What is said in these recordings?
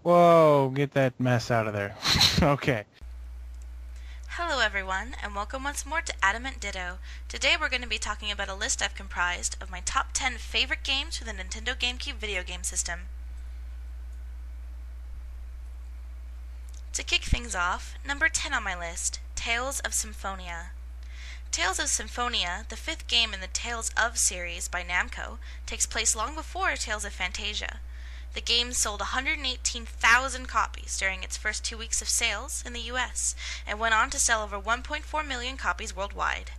Whoa, get that mess out of there. Okay. Hello everyone, and welcome once more to Adamant Ditto. Today we're going to be talking about a list I've comprised of my top 10 favorite games for the Nintendo Gamecube video game system. To kick things off, number 10 on my list, Tales of Symphonia. Tales of Symphonia, the fifth game in the Tales of series by Namco, takes place long before Tales of Fantasia. The game sold 118,000 copies during its first 2 weeks of sales in the US, and went on to sell over 1.4 million copies worldwide.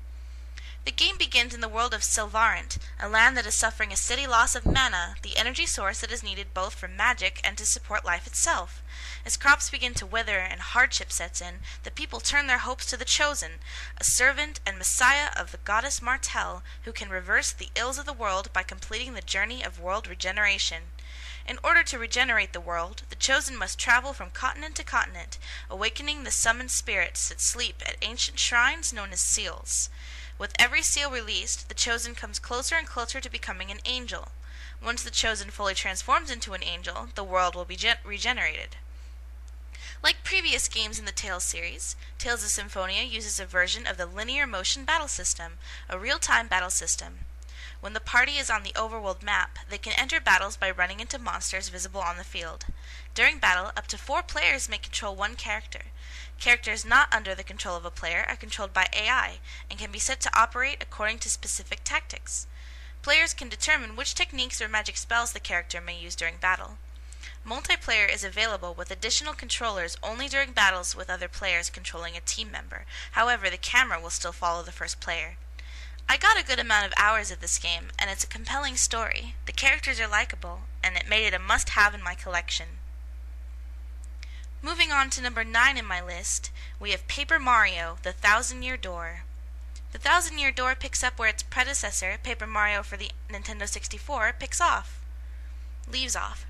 The game begins in the world of Sylvarant, a land that is suffering a steady loss of mana, the energy source that is needed both for magic and to support life itself. As crops begin to wither and hardship sets in, the people turn their hopes to the Chosen, a servant and messiah of the goddess Martel, who can reverse the ills of the world by completing the journey of world regeneration. In order to regenerate the world, the Chosen must travel from continent to continent, awakening the summoned spirits that sleep at ancient shrines known as seals. With every seal released, the Chosen comes closer and closer to becoming an angel. Once the Chosen fully transforms into an angel, the world will be regenerated. Like previous games in the Tales series, Tales of Symphonia uses a version of the linear motion battle system, a real-time battle system. When the party is on the overworld map, they can enter battles by running into monsters visible on the field. During battle, up to 4 players may control one character. Characters not under the control of a player are controlled by AI, and can be set to operate according to specific tactics. Players can determine which techniques or magic spells the character may use during battle. Multiplayer is available with additional controllers only during battles with other players controlling a team member. However, the camera will still follow the first player. I got a good amount of hours of this game, and it's a compelling story. The characters are likable, and it made it a must-have in my collection. Moving on to number 9 in my list, we have Paper Mario: The Thousand-Year Door. The Thousand-Year Door picks up where its predecessor, Paper Mario for the Nintendo 64, leaves off.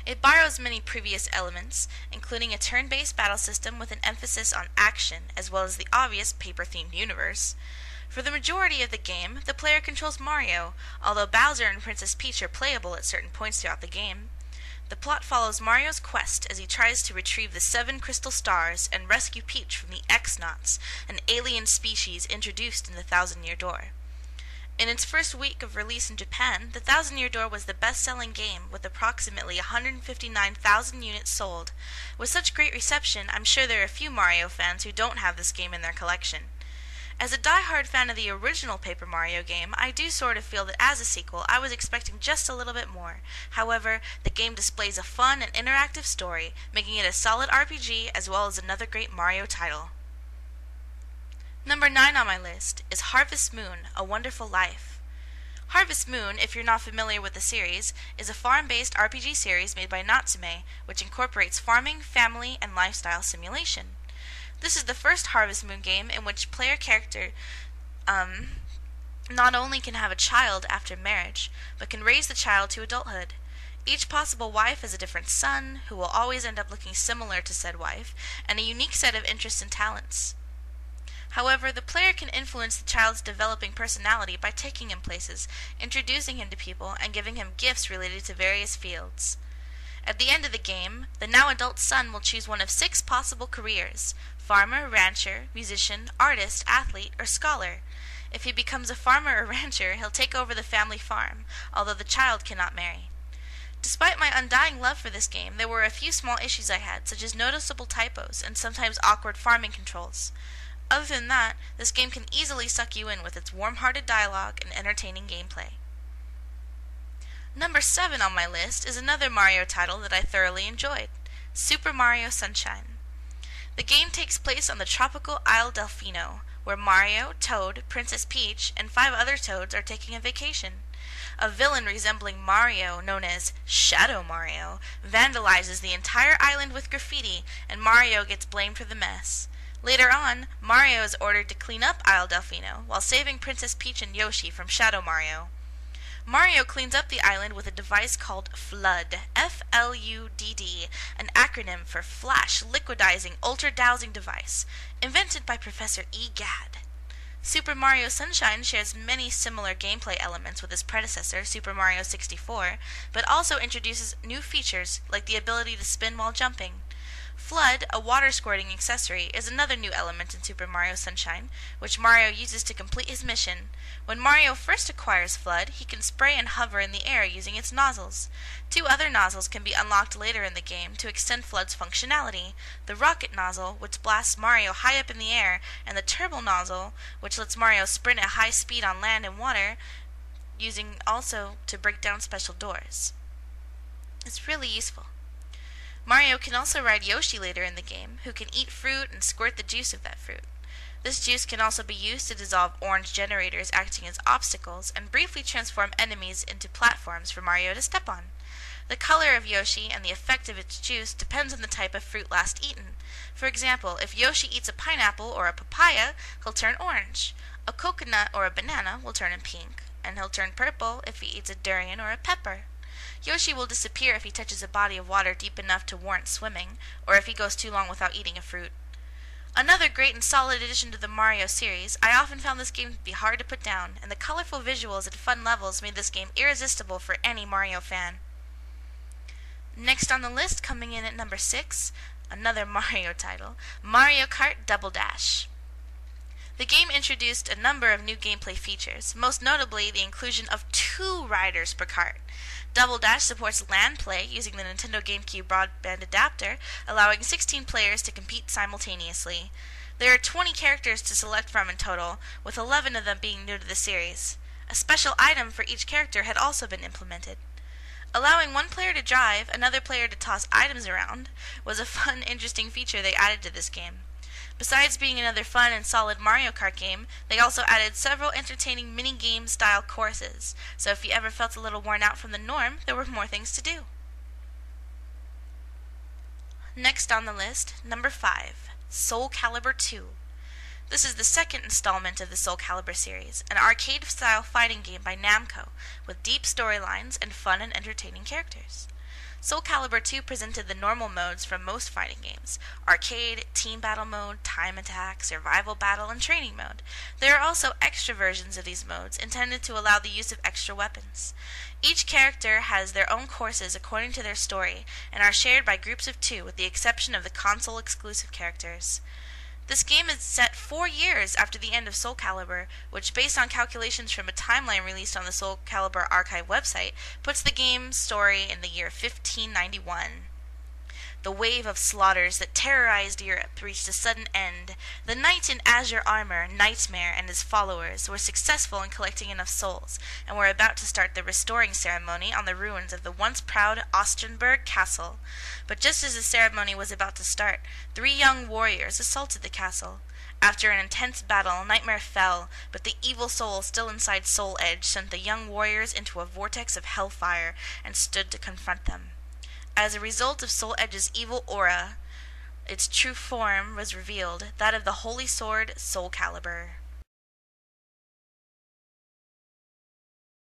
It borrows many previous elements, including a turn-based battle system with an emphasis on action, as well as the obvious paper-themed universe. For the majority of the game, the player controls Mario, although Bowser and Princess Peach are playable at certain points throughout the game. The plot follows Mario's quest as he tries to retrieve the 7 crystal stars and rescue Peach from the X-Nauts, an alien species introduced in the Thousand-Year Door. In its first week of release in Japan, the Thousand-Year Door was the best-selling game, with approximately 159,000 units sold. With such great reception, I'm sure there are a few Mario fans who don't have this game in their collection. As a die-hard fan of the original Paper Mario game, I do sort of feel that as a sequel, I was expecting just a little bit more. However, the game displays a fun and interactive story, making it a solid RPG as well as another great Mario title. Number 9 on my list is Harvest Moon: A Wonderful Life. Harvest Moon, if you're not familiar with the series, is a farm-based RPG series made by Natsume, which incorporates farming, family, and lifestyle simulation. This is the first Harvest Moon game in which player character not only can have a child after marriage, but can raise the child to adulthood. Each possible wife has a different son, who will always end up looking similar to said wife, and a unique set of interests and talents. However, the player can influence the child's developing personality by taking him places, introducing him to people, and giving him gifts related to various fields. At the end of the game, the now adult son will choose one of 6 possible careers: farmer, rancher, musician, artist, athlete, or scholar. If he becomes a farmer or rancher, he'll take over the family farm, although the child cannot marry. Despite my undying love for this game, there were a few small issues I had, such as noticeable typos and sometimes awkward farming controls. Other than that, this game can easily suck you in with its warm-hearted dialogue and entertaining gameplay. Number 7 on my list is another Mario title that I thoroughly enjoyed: Super Mario Sunshine. The game takes place on the tropical Isle Delfino, where Mario, Toad, Princess Peach, and 5 other Toads are taking a vacation. A villain resembling Mario, known as Shadow Mario, vandalizes the entire island with graffiti, and Mario gets blamed for the mess. Later on, Mario is ordered to clean up Isle Delfino, while saving Princess Peach and Yoshi from Shadow Mario. Mario cleans up the island with a device called FLUDD, F-L-U-D-D, an acronym for Flash Liquidizing Ultra Dowsing Device, invented by Professor E. Gadd. Super Mario Sunshine shares many similar gameplay elements with its predecessor, Super Mario 64, but also introduces new features like the ability to spin while jumping. Flood, a water squirting accessory, is another new element in Super Mario Sunshine, which Mario uses to complete his mission. When Mario first acquires Flood, he can spray and hover in the air using its nozzles. Two other nozzles can be unlocked later in the game to extend Flood's functionality: the rocket nozzle, which blasts Mario high up in the air, and the turbo nozzle, which lets Mario sprint at high speed on land and water, using also to break down special doors. It's really useful. Mario can also ride Yoshi later in the game, who can eat fruit and squirt the juice of that fruit. This juice can also be used to dissolve orange generators acting as obstacles and briefly transform enemies into platforms for Mario to step on. The color of Yoshi and the effect of its juice depends on the type of fruit last eaten. For example, if Yoshi eats a pineapple or a papaya, he'll turn orange. A coconut or a banana will turn pink, and he'll turn purple if he eats a durian or a pepper. Yoshi will disappear if he touches a body of water deep enough to warrant swimming, or if he goes too long without eating a fruit. Another great and solid addition to the Mario series, I often found this game to be hard to put down, and the colorful visuals and fun levels made this game irresistible for any Mario fan. Next on the list, coming in at number 6, another Mario title, Mario Kart Double Dash. The game introduced a number of new gameplay features, most notably the inclusion of 2 riders per kart. Double Dash supports LAN play using the Nintendo Gamecube broadband adapter, allowing 16 players to compete simultaneously. There are 20 characters to select from in total, with 11 of them being new to the series. A special item for each character had also been implemented. Allowing one player to drive, another player to toss items around, was a fun, interesting feature they added to this game. Besides being another fun and solid Mario Kart game, they also added several entertaining mini-game style courses, so if you ever felt a little worn out from the norm, there were more things to do. Next on the list, number 5, Soul Calibur 2. This is the second installment of the Soul Calibur series, an arcade-style fighting game by Namco, with deep storylines and fun and entertaining characters. Soul Calibur 2 presented the normal modes from most fighting games: arcade, team battle mode, time attack, survival battle, and training mode. There are also extra versions of these modes intended to allow the use of extra weapons. Each character has their own courses according to their story, and are shared by groups of 2 with the exception of the console-exclusive characters. This game is set 4 years after the end of Soul Calibur, which, based on calculations from a timeline released on the Soul Calibur Archive website, puts the game's story in the year 1591. The wave of slaughters that terrorized Europe reached a sudden end. The knight in azure armor, Nightmare, and his followers were successful in collecting enough souls, and were about to start the restoring ceremony on the ruins of the once proud Ostenburg castle. But just as the ceremony was about to start, 3 young warriors assaulted the castle. After an intense battle, Nightmare fell, but the evil soul still inside Soul Edge sent the young warriors into a vortex of hellfire and stood to confront them. As a result of Soul Edge's evil aura, its true form was revealed, that of the holy sword Soul Calibur.